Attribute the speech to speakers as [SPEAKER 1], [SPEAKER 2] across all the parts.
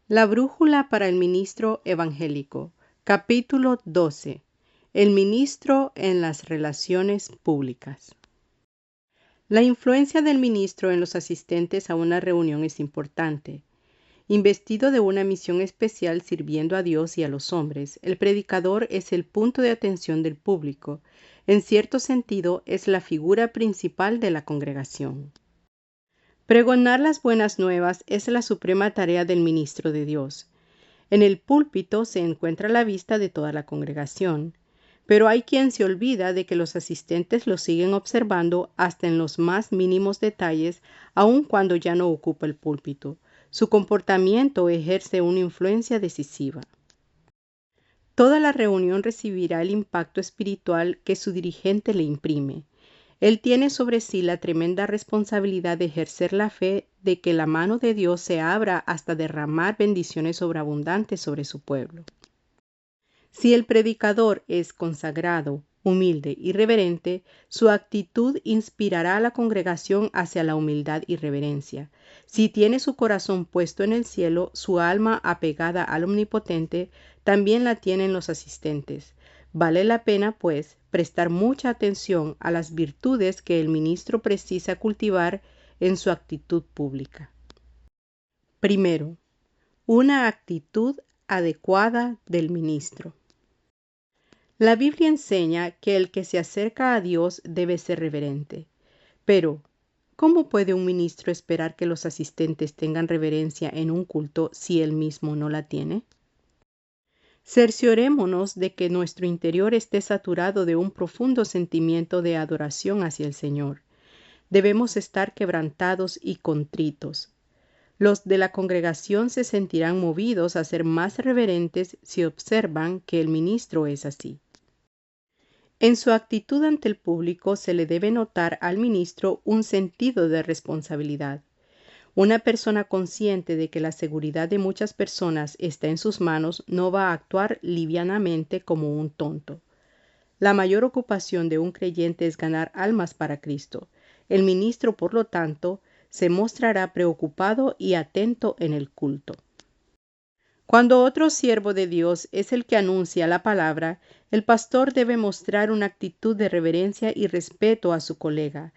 [SPEAKER 1] La brújula para el ministro evangélico. Capítulo 12. El ministro en las relaciones públicas. La influencia del ministro en los asistentes a una reunión es importante. Investido de una misión especial sirviendo a Dios y a los hombres, el predicador es el punto de atención del público. En cierto sentido, es la figura principal de la congregación. Pregonar las buenas nuevas es la suprema tarea del ministro de Dios. En el púlpito se encuentra la vista de toda la congregación, pero hay quien se olvida de que los asistentes lo siguen observando hasta en los más mínimos detalles, aun cuando ya no ocupa el púlpito. Su comportamiento ejerce una influencia decisiva. Toda la reunión recibirá el impacto espiritual que su dirigente le imprime. Él tiene sobre sí la tremenda responsabilidad de ejercer la fe de que la mano de Dios se abra hasta derramar bendiciones sobreabundantes sobre su pueblo. Si el predicador es consagrado, humilde y reverente, su actitud inspirará a la congregación hacia la humildad y reverencia. Si tiene su corazón puesto en el cielo, su alma apegada al Omnipotente, también la tienen los asistentes. Vale la pena, pues, prestar mucha atención a las virtudes que el ministro precisa cultivar en su actitud pública. Primero, una actitud adecuada del ministro. La Biblia enseña que el que se acerca a Dios debe ser reverente. Pero, ¿cómo puede un ministro esperar que los asistentes tengan reverencia en un culto si él mismo no la tiene? Cerciorémonos de que nuestro interior esté saturado de un profundo sentimiento de adoración hacia el Señor. Debemos estar quebrantados y contritos. Los de la congregación se sentirán movidos a ser más reverentes si observan que el ministro es así. En su actitud ante el público se le debe notar al ministro un sentido de responsabilidad. Una persona consciente de que la seguridad de muchas personas está en sus manos no va a actuar livianamente como un tonto. La mayor ocupación de un creyente es ganar almas para Cristo. El ministro, por lo tanto, se mostrará preocupado y atento en el culto. Cuando otro siervo de Dios es el que anuncia la palabra, el pastor debe mostrar una actitud de reverencia y respeto a su colega.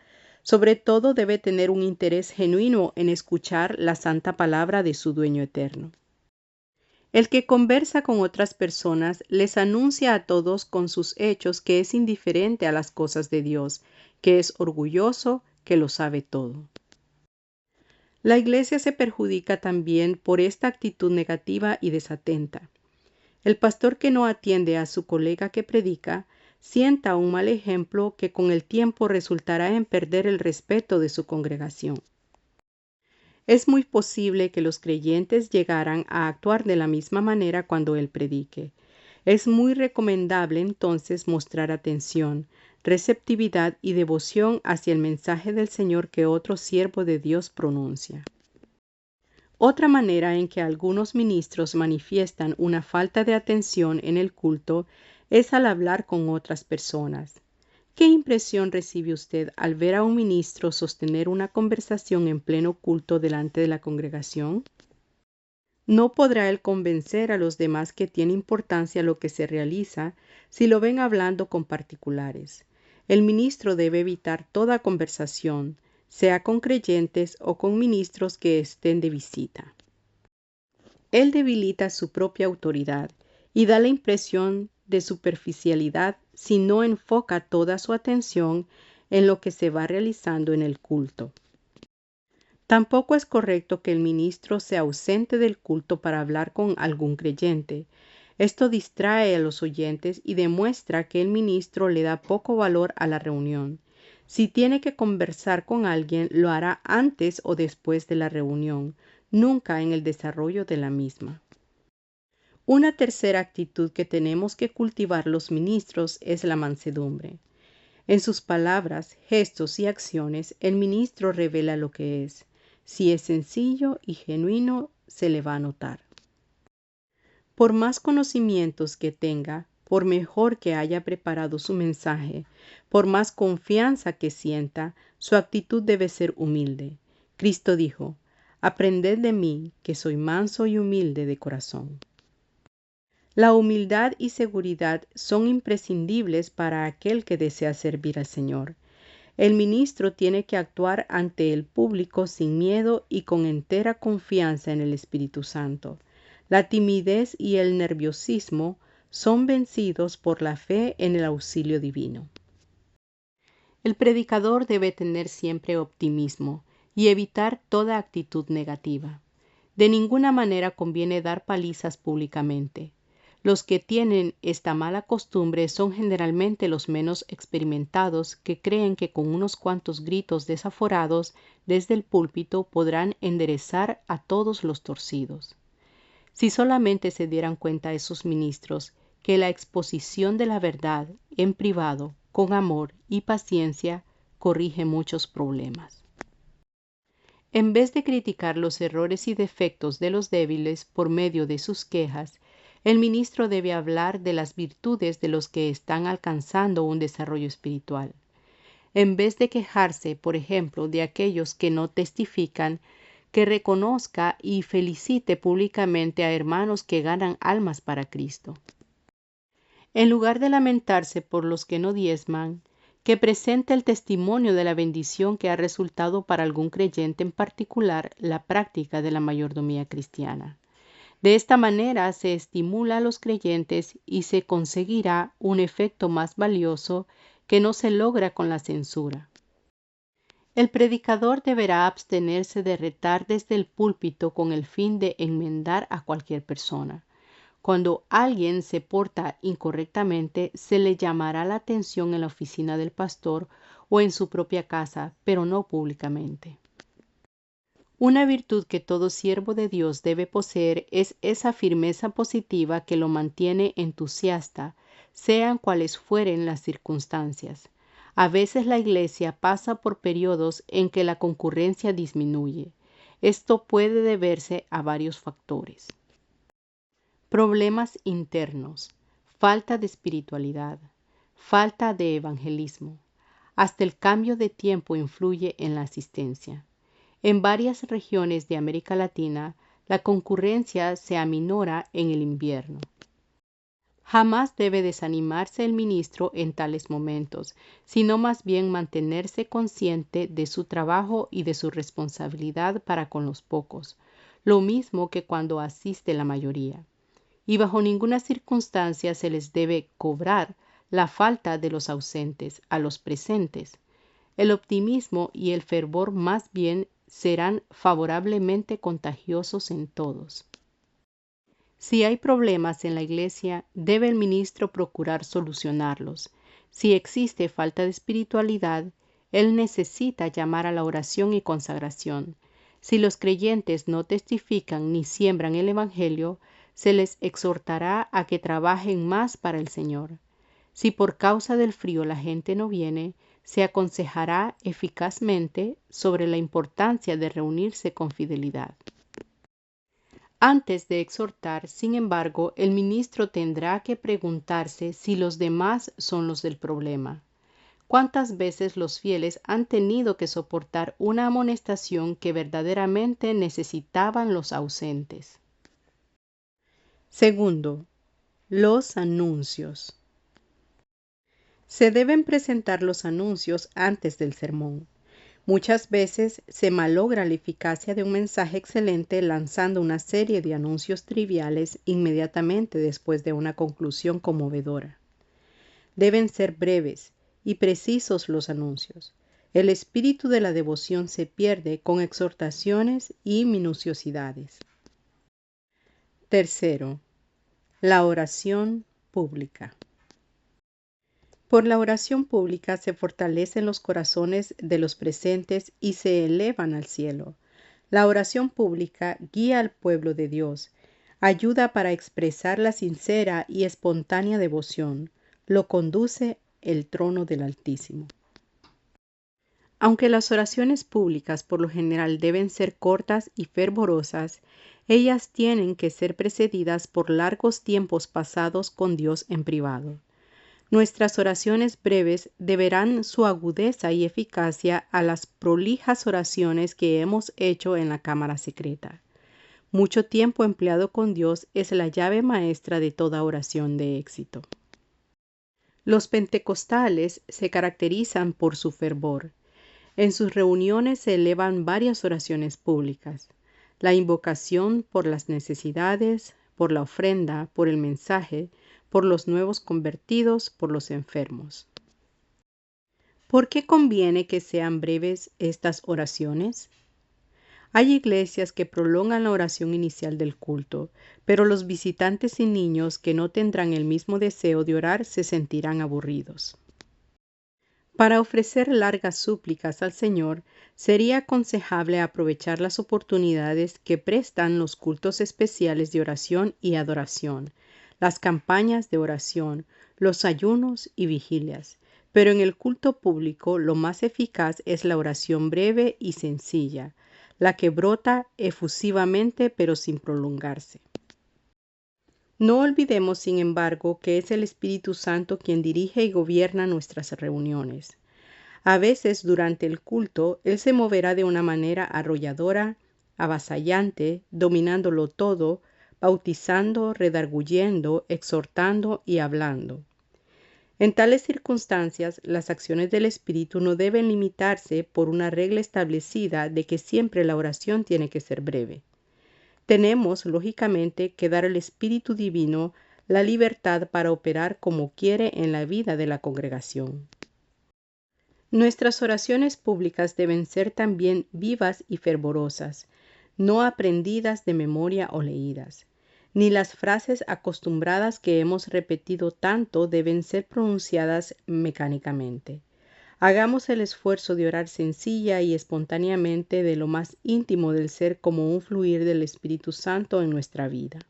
[SPEAKER 1] Sobre todo debe tener un interés genuino en escuchar la santa palabra de su dueño eterno. El que conversa con otras personas les anuncia a todos con sus hechos que es indiferente a las cosas de Dios, que es orgulloso, que lo sabe todo. La iglesia se perjudica también por esta actitud negativa y desatenta. El pastor que no atiende a su colega que predica, sienta un mal ejemplo que con el tiempo resultará en perder el respeto de su congregación. Es muy posible que los creyentes llegaran a actuar de la misma manera cuando él predique. Es muy recomendable entonces mostrar atención, receptividad y devoción hacia el mensaje del Señor que otro siervo de Dios pronuncia. Otra manera en que algunos ministros manifiestan una falta de atención en el culto es al hablar con otras personas. ¿Qué impresión recibe usted al ver a un ministro sostener una conversación en pleno culto delante de la congregación? No podrá él convencer a los demás que tiene importancia lo que se realiza si lo ven hablando con particulares. El ministro debe evitar toda conversación, sea con creyentes o con ministros que estén de visita. Él debilita su propia autoridad y da la impresión de superficialidad si no enfoca toda su atención en lo que se va realizando en el culto. Tampoco es correcto que el ministro se ausente del culto para hablar con algún creyente. Esto distrae a los oyentes y demuestra que el ministro le da poco valor a la reunión. Si tiene que conversar con alguien, lo hará antes o después de la reunión, nunca en el desarrollo de la misma. Una tercera actitud que tenemos que cultivar los ministros es la mansedumbre. En sus palabras, gestos y acciones, el ministro revela lo que es. Si es sencillo y genuino, se le va a notar. Por más conocimientos que tenga, por mejor que haya preparado su mensaje, por más confianza que sienta, su actitud debe ser humilde. Cristo dijo: Aprended de mí, que soy manso y humilde de corazón. La humildad y seguridad son imprescindibles para aquel que desea servir al Señor. El ministro tiene que actuar ante el público sin miedo y con entera confianza en el Espíritu Santo. La timidez y el nerviosismo son vencidos por la fe en el auxilio divino. El predicador debe tener siempre optimismo y evitar toda actitud negativa. De ninguna manera conviene dar palizas públicamente. Los que tienen esta mala costumbre son generalmente los menos experimentados, que creen que con unos cuantos gritos desaforados desde el púlpito podrán enderezar a todos los torcidos. Si solamente se dieran cuenta esos ministros que la exposición de la verdad en privado, con amor y paciencia, corrige muchos problemas. En vez de criticar los errores y defectos de los débiles por medio de sus quejas, el ministro debe hablar de las virtudes de los que están alcanzando un desarrollo espiritual. En vez de quejarse, por ejemplo, de aquellos que no testifican, que reconozca y felicite públicamente a hermanos que ganan almas para Cristo. En lugar de lamentarse por los que no diezman, que presente el testimonio de la bendición que ha resultado para algún creyente en particular la práctica de la mayordomía cristiana. De esta manera se estimula a los creyentes y se conseguirá un efecto más valioso que no se logra con la censura. El predicador deberá abstenerse de retar desde el púlpito con el fin de enmendar a cualquier persona. Cuando alguien se porta incorrectamente, se le llamará la atención en la oficina del pastor o en su propia casa, pero no públicamente. Una virtud que todo siervo de Dios debe poseer es esa firmeza positiva que lo mantiene entusiasta, sean cuales fueren las circunstancias. A veces la Iglesia pasa por periodos en que la concurrencia disminuye. Esto puede deberse a varios factores. Problemas internos, falta de espiritualidad, falta de evangelismo. Hasta el cambio de tiempo influye en la asistencia. En varias regiones de América Latina, la concurrencia se aminora en el invierno. Jamás debe desanimarse el ministro en tales momentos, sino más bien mantenerse consciente de su trabajo y de su responsabilidad para con los pocos, lo mismo que cuando asiste la mayoría. Y bajo ninguna circunstancia se les debe cobrar la falta de los ausentes a los presentes. El optimismo y el fervor más bien serán favorablemente contagiosos en todos. Si hay problemas en la iglesia, debe el ministro procurar solucionarlos. Si existe falta de espiritualidad, él necesita llamar a la oración y consagración. Si los creyentes no testifican ni siembran el evangelio, se les exhortará a que trabajen más para el Señor. Si por causa del frío la gente no viene, se aconsejará eficazmente sobre la importancia de reunirse con fidelidad. Antes de exhortar, sin embargo, el ministro tendrá que preguntarse si los demás son los del problema. ¿Cuántas veces los fieles han tenido que soportar una amonestación que verdaderamente necesitaban los ausentes? Segundo, los anuncios. Se deben presentar los anuncios antes del sermón. Muchas veces se malogra la eficacia de un mensaje excelente lanzando una serie de anuncios triviales inmediatamente después de una conclusión conmovedora. Deben ser breves y precisos los anuncios. El espíritu de la devoción se pierde con exhortaciones y minuciosidades. Tercero, la oración pública. Por la oración pública se fortalecen los corazones de los presentes y se elevan al cielo. La oración pública guía al pueblo de Dios, ayuda para expresar la sincera y espontánea devoción, lo conduce el trono del Altísimo. Aunque las oraciones públicas por lo general deben ser cortas y fervorosas, ellas tienen que ser precedidas por largos tiempos pasados con Dios en privado. Nuestras oraciones breves deberán su agudeza y eficacia a las prolijas oraciones que hemos hecho en la cámara secreta. Mucho tiempo empleado con Dios es la llave maestra de toda oración de éxito. Los pentecostales se caracterizan por su fervor. En sus reuniones se elevan varias oraciones públicas: la invocación por las necesidades, por la ofrenda, por el mensaje, por los nuevos convertidos, por los enfermos. ¿Por qué conviene que sean breves estas oraciones? Hay iglesias que prolongan la oración inicial del culto, pero los visitantes y niños que no tendrán el mismo deseo de orar se sentirán aburridos. Para ofrecer largas súplicas al Señor, sería aconsejable aprovechar las oportunidades que prestan los cultos especiales de oración y adoración, las campañas de oración, los ayunos y vigilias. Pero en el culto público lo más eficaz es la oración breve y sencilla, la que brota efusivamente pero sin prolongarse. No olvidemos, sin embargo, que es el Espíritu Santo quien dirige y gobierna nuestras reuniones. A veces, durante el culto, Él se moverá de una manera arrolladora, avasallante, dominándolo todo, bautizando, redarguyendo, exhortando y hablando. En tales circunstancias, las acciones del Espíritu no deben limitarse por una regla establecida de que siempre la oración tiene que ser breve. Tenemos, lógicamente, que dar al Espíritu Divino la libertad para operar como quiere en la vida de la congregación. Nuestras oraciones públicas deben ser también vivas y fervorosas, no aprendidas de memoria o leídas. Ni las frases acostumbradas que hemos repetido tanto deben ser pronunciadas mecánicamente. Hagamos el esfuerzo de orar sencilla y espontáneamente de lo más íntimo del ser, como un fluir del Espíritu Santo en nuestra vida.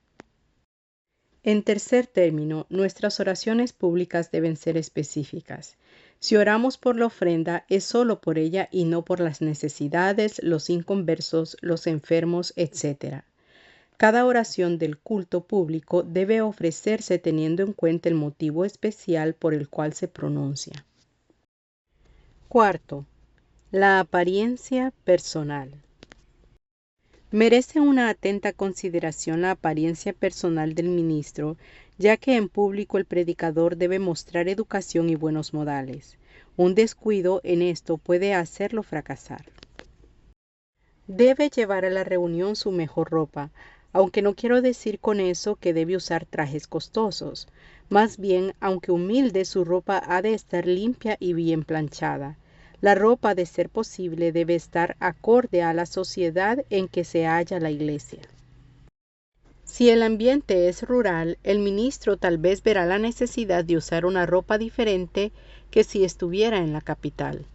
[SPEAKER 1] En tercer término, nuestras oraciones públicas deben ser específicas. Si oramos por la ofrenda, es solo por ella y no por las necesidades, los inconversos, los enfermos, etc. Cada oración del culto público debe ofrecerse teniendo en cuenta el motivo especial por el cual se pronuncia. Cuarto, la apariencia personal. Merece una atenta consideración la apariencia personal del ministro, ya que en público el predicador debe mostrar educación y buenos modales. Un descuido en esto puede hacerlo fracasar. Debe llevar a la reunión su mejor ropa, aunque no quiero decir con eso que debe usar trajes costosos. Más bien, aunque humilde, su ropa ha de estar limpia y bien planchada. La ropa, de ser posible, debe estar acorde a la sociedad en que se halla la iglesia. Si el ambiente es rural, el ministro tal vez verá la necesidad de usar una ropa diferente que si estuviera en la capital.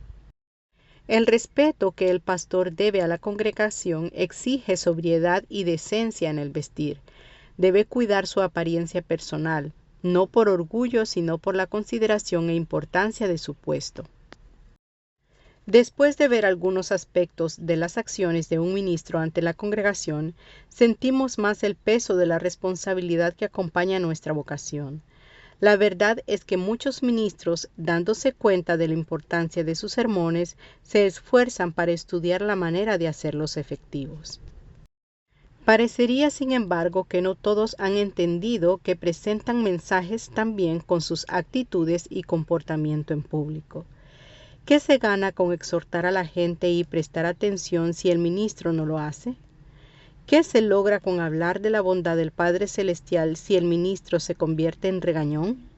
[SPEAKER 1] El respeto que el pastor debe a la congregación exige sobriedad y decencia en el vestir. Debe cuidar su apariencia personal, no por orgullo, sino por la consideración e importancia de su puesto. Después de ver algunos aspectos de las acciones de un ministro ante la congregación, sentimos más el peso de la responsabilidad que acompaña a nuestra vocación. La verdad es que muchos ministros, dándose cuenta de la importancia de sus sermones, se esfuerzan para estudiar la manera de hacerlos efectivos. Parecería, sin embargo, que no todos han entendido que presentan mensajes también con sus actitudes y comportamiento en público. ¿Qué se gana con exhortar a la gente y prestar atención si el ministro no lo hace? ¿Qué se logra con hablar de la bondad del Padre Celestial si el ministro se convierte en regañón?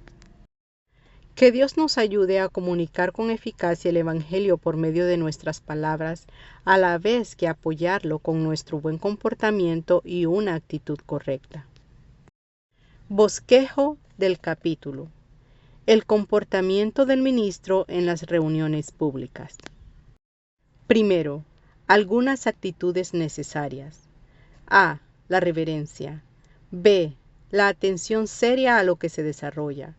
[SPEAKER 1] Que Dios nos ayude a comunicar con eficacia el Evangelio por medio de nuestras palabras, a la vez que apoyarlo con nuestro buen comportamiento y una actitud correcta. Bosquejo del capítulo. El comportamiento del ministro en las reuniones públicas. Primero, algunas actitudes necesarias. A. La reverencia. B. La atención seria a lo que se desarrolla.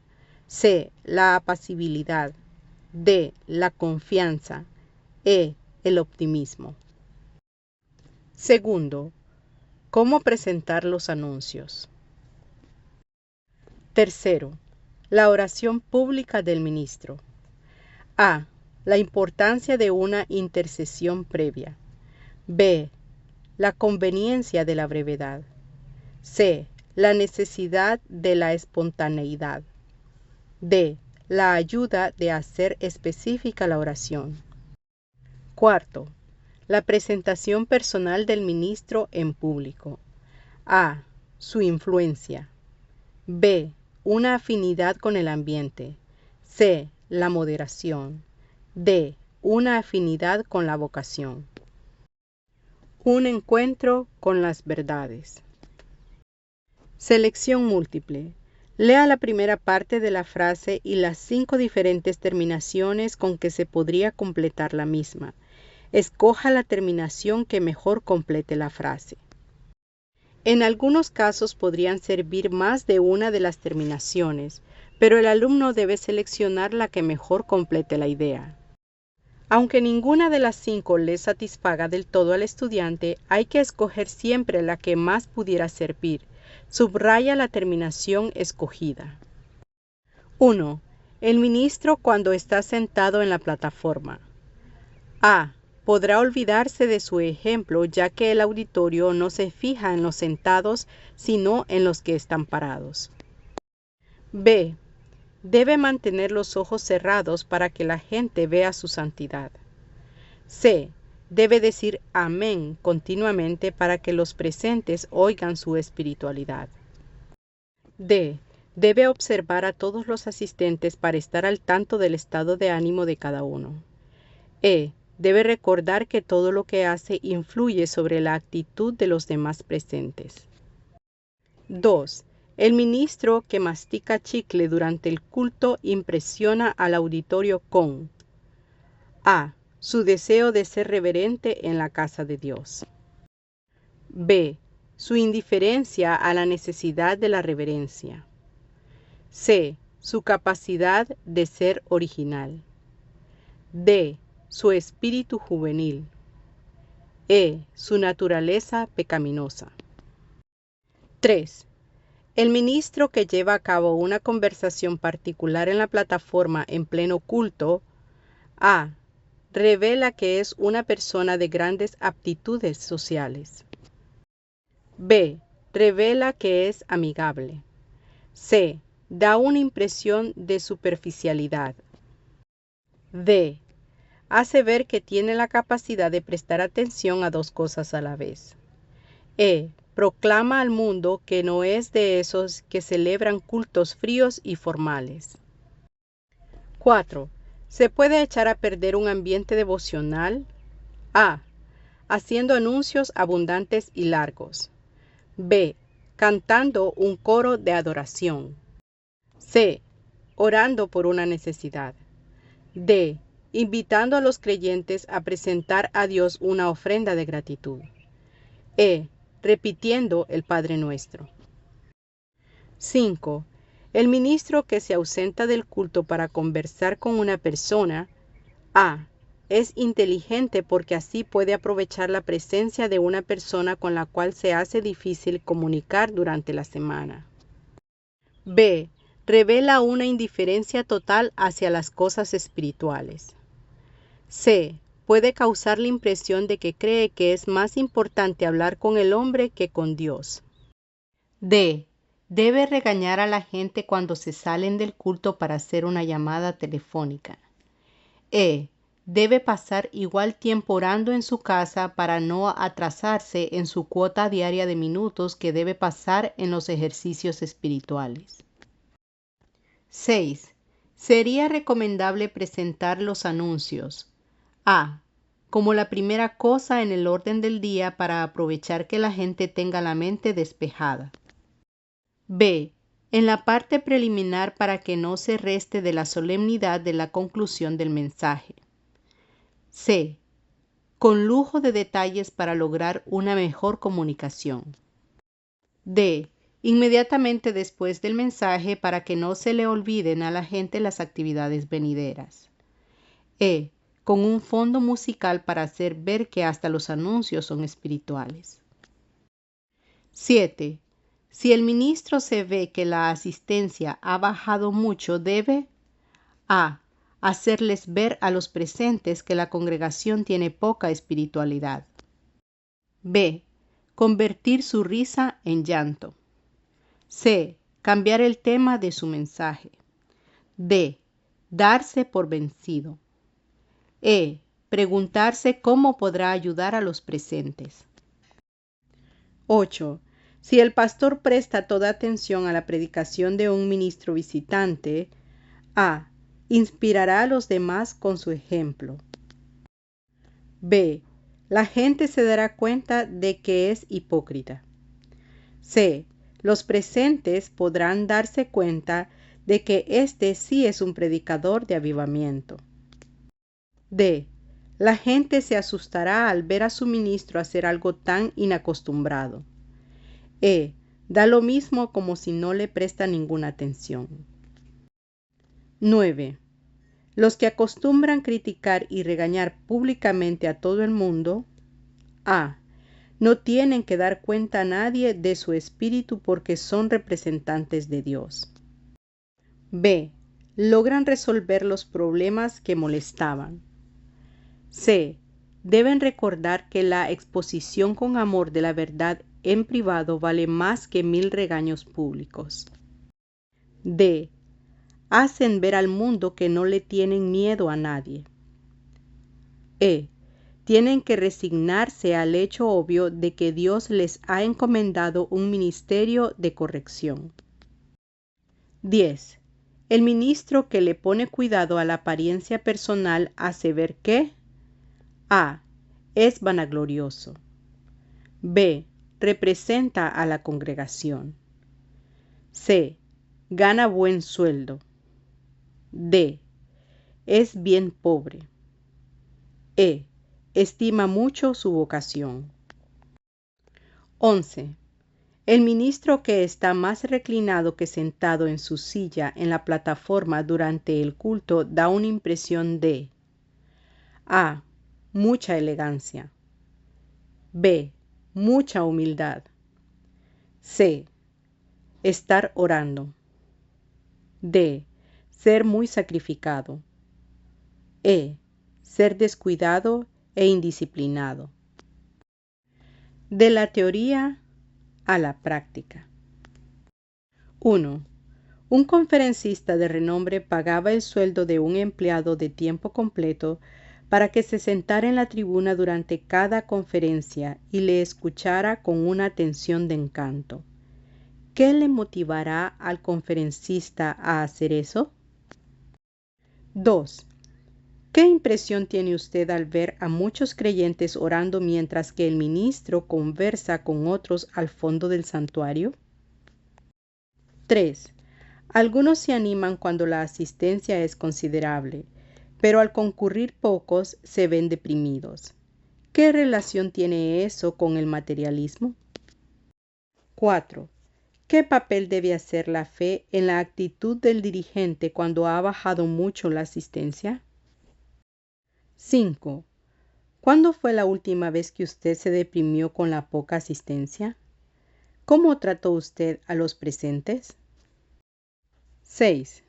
[SPEAKER 1] C. La apacibilidad. D. La confianza. E. El optimismo. Segundo, ¿cómo presentar los anuncios? Tercero, La oración pública del ministro. A. La importancia de una intercesión previa. B. La conveniencia de la brevedad. C. La necesidad de la espontaneidad. D. La ayuda de hacer específica la oración. Cuarto, la presentación personal del ministro en público. A. Su influencia. B. Una afinidad con el ambiente. C. La moderación. D. Una afinidad con la vocación. Un encuentro con las verdades. Selección múltiple. Lea la primera parte de la frase y las 5 diferentes terminaciones con que se podría completar la misma. Escoja la terminación que mejor complete la frase. En algunos casos podrían servir más de una de las terminaciones, pero el alumno debe seleccionar la que mejor complete la idea. Aunque ninguna de las 5 le satisfaga del todo al estudiante, hay que escoger siempre la que más pudiera servir. Subraya la terminación escogida. 1. El ministro cuando está sentado en la plataforma. A. Podrá olvidarse de su ejemplo ya que el auditorio no se fija en los sentados, sino en los que están parados. B. Debe mantener los ojos cerrados para que la gente vea su santidad. C. Debe decir amén continuamente para que los presentes oigan su espiritualidad. D. Debe observar a todos los asistentes para estar al tanto del estado de ánimo de cada uno. E. Debe recordar que todo lo que hace influye sobre la actitud de los demás presentes. 2. El ministro que mastica chicle durante el culto impresiona al auditorio con A. Su deseo de ser reverente en la casa de Dios. B. Su indiferencia a la necesidad de la reverencia. C. Su capacidad de ser original. D. Su espíritu juvenil. E. Su naturaleza pecaminosa. 3. El ministro que lleva a cabo una conversación particular en la plataforma en pleno culto. A. Revela que es una persona de grandes aptitudes sociales. B. Revela que es amigable. C. Da una impresión de superficialidad. D. Hace ver que tiene la capacidad de prestar atención a 2 cosas a la vez. E. Proclama al mundo que no es de esos que celebran cultos fríos y formales. 4. ¿Se puede echar a perder un ambiente devocional? A. Haciendo anuncios abundantes y largos. B. Cantando un coro de adoración. C. Orando por una necesidad. D. Invitando a los creyentes a presentar a Dios una ofrenda de gratitud. E. Repitiendo el Padre Nuestro. 5. El ministro que se ausenta del culto para conversar con una persona. A. Es inteligente porque así puede aprovechar la presencia de una persona con la cual se hace difícil comunicar durante la semana. B. Revela una indiferencia total hacia las cosas espirituales. C. Puede causar la impresión de que cree que es más importante hablar con el hombre que con Dios. D. Debe regañar a la gente cuando se salen del culto para hacer una llamada telefónica. E. Debe pasar igual tiempo orando en su casa para no atrasarse en su cuota diaria de minutos que debe pasar en los ejercicios espirituales. 6. Sería recomendable presentar los anuncios. A. Como la primera cosa en el orden del día para aprovechar que la gente tenga la mente despejada. B. En la parte preliminar para que no se reste de la solemnidad de la conclusión del mensaje. C. Con lujo de detalles para lograr una mejor comunicación. D. Inmediatamente después del mensaje para que no se le olviden a la gente las actividades venideras. E. Con un fondo musical para hacer ver que hasta los anuncios son espirituales. 7. Si el ministro se ve que la asistencia ha bajado mucho, debe a. Hacerles ver a los presentes que la congregación tiene poca espiritualidad. B. Convertir su risa en llanto. C. Cambiar el tema de su mensaje. D. Darse por vencido. E. Preguntarse cómo podrá ayudar a los presentes. 8. Si el pastor presta toda atención a la predicación de un ministro visitante, A. Inspirará a los demás con su ejemplo. B. La gente se dará cuenta de que es hipócrita. C. Los presentes podrán darse cuenta de que este sí es un predicador de avivamiento. D. La gente se asustará al ver a su ministro hacer algo tan inacostumbrado. E. Da lo mismo como si no le presta ninguna atención. 9. Los que acostumbran criticar y regañar públicamente a todo el mundo, A. No tienen que dar cuenta a nadie de su espíritu porque son representantes de Dios. B. Logran resolver los problemas que molestaban. C. Deben recordar que la exposición con amor de la verdad en privado vale más que 1000 regaños públicos. D. Hacen ver al mundo que no le tienen miedo a nadie. E. Tienen que resignarse al hecho obvio de que Dios les ha encomendado un ministerio de corrección. 10. El ministro que le pone cuidado a la apariencia personal hace ver que A. Es vanaglorioso. B. Representa a la congregación. C. Gana buen sueldo. D. Es bien pobre. E. Estima mucho su vocación. 11. El ministro que está más reclinado que sentado en su silla en la plataforma durante el culto da una impresión de A. Mucha elegancia. B. Mucha humildad. C. Estar orando. D. Ser muy sacrificado. E. Ser descuidado e indisciplinado. De la teoría a la práctica. 1. Un conferencista de renombre pagaba el sueldo de un empleado de tiempo completo para que se sentara en la tribuna durante cada conferencia y le escuchara con una atención de encanto. ¿Qué le motivará al conferencista a hacer eso? 2. ¿Qué impresión tiene usted al ver a muchos creyentes orando mientras que el ministro conversa con otros al fondo del santuario? 3. Algunos se animan cuando la asistencia es considerable, pero al concurrir pocos se ven deprimidos. ¿Qué relación tiene eso con el materialismo? 4. ¿Qué papel debe hacer la fe en la actitud del dirigente cuando ha bajado mucho la asistencia? 5. ¿Cuándo fue la última vez que usted se deprimió con la poca asistencia? ¿Cómo trató usted a los presentes? 6.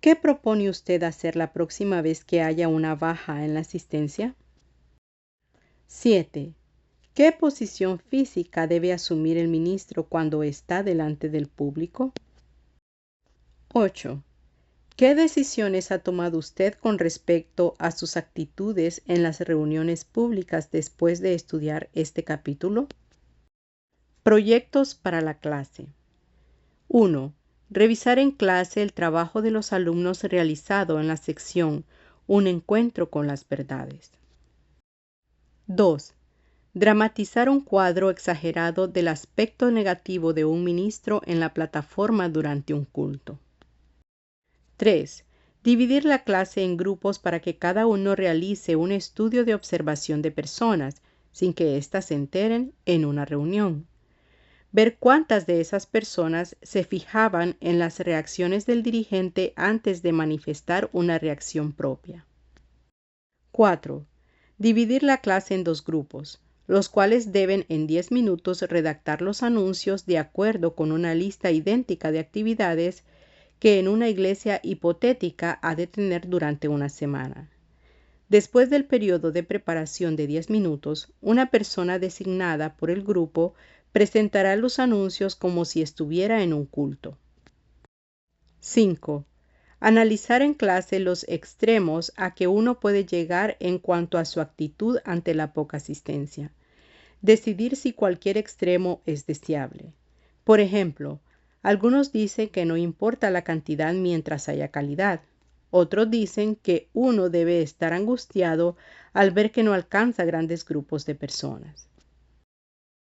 [SPEAKER 1] ¿Qué propone usted hacer la próxima vez que haya una baja en la asistencia? 7. ¿Qué posición física debe asumir el ministro cuando está delante del público? 8. ¿Qué decisiones ha tomado usted con respecto a sus actitudes en las reuniones públicas después de estudiar este capítulo? Proyectos para la clase. 1. Revisar en clase el trabajo de los alumnos realizado en la sección Un encuentro con las verdades. 2. Dramatizar un cuadro exagerado del aspecto negativo de un ministro en la plataforma durante un culto. 3. Dividir la clase en grupos para que cada uno realice un estudio de observación de personas, sin que éstas se enteren, en una reunión. Ver cuántas de esas personas se fijaban en las reacciones del dirigente antes de manifestar una reacción propia. 4. Dividir la clase en 2 grupos. los cuales deben en 10 minutos redactar los anuncios de acuerdo con una lista idéntica de actividades que en una iglesia hipotética ha de tener durante una semana. Después del periodo de preparación de 10 minutos, una persona designada por el grupo presentará los anuncios como si estuviera en un culto. 5. Analizar en clase los extremos a que uno puede llegar en cuanto a su actitud ante la poca asistencia. Decidir si cualquier extremo es deseable. Por ejemplo, algunos dicen que no importa la cantidad mientras haya calidad. Otros dicen que uno debe estar angustiado al ver que no alcanza grandes grupos de personas.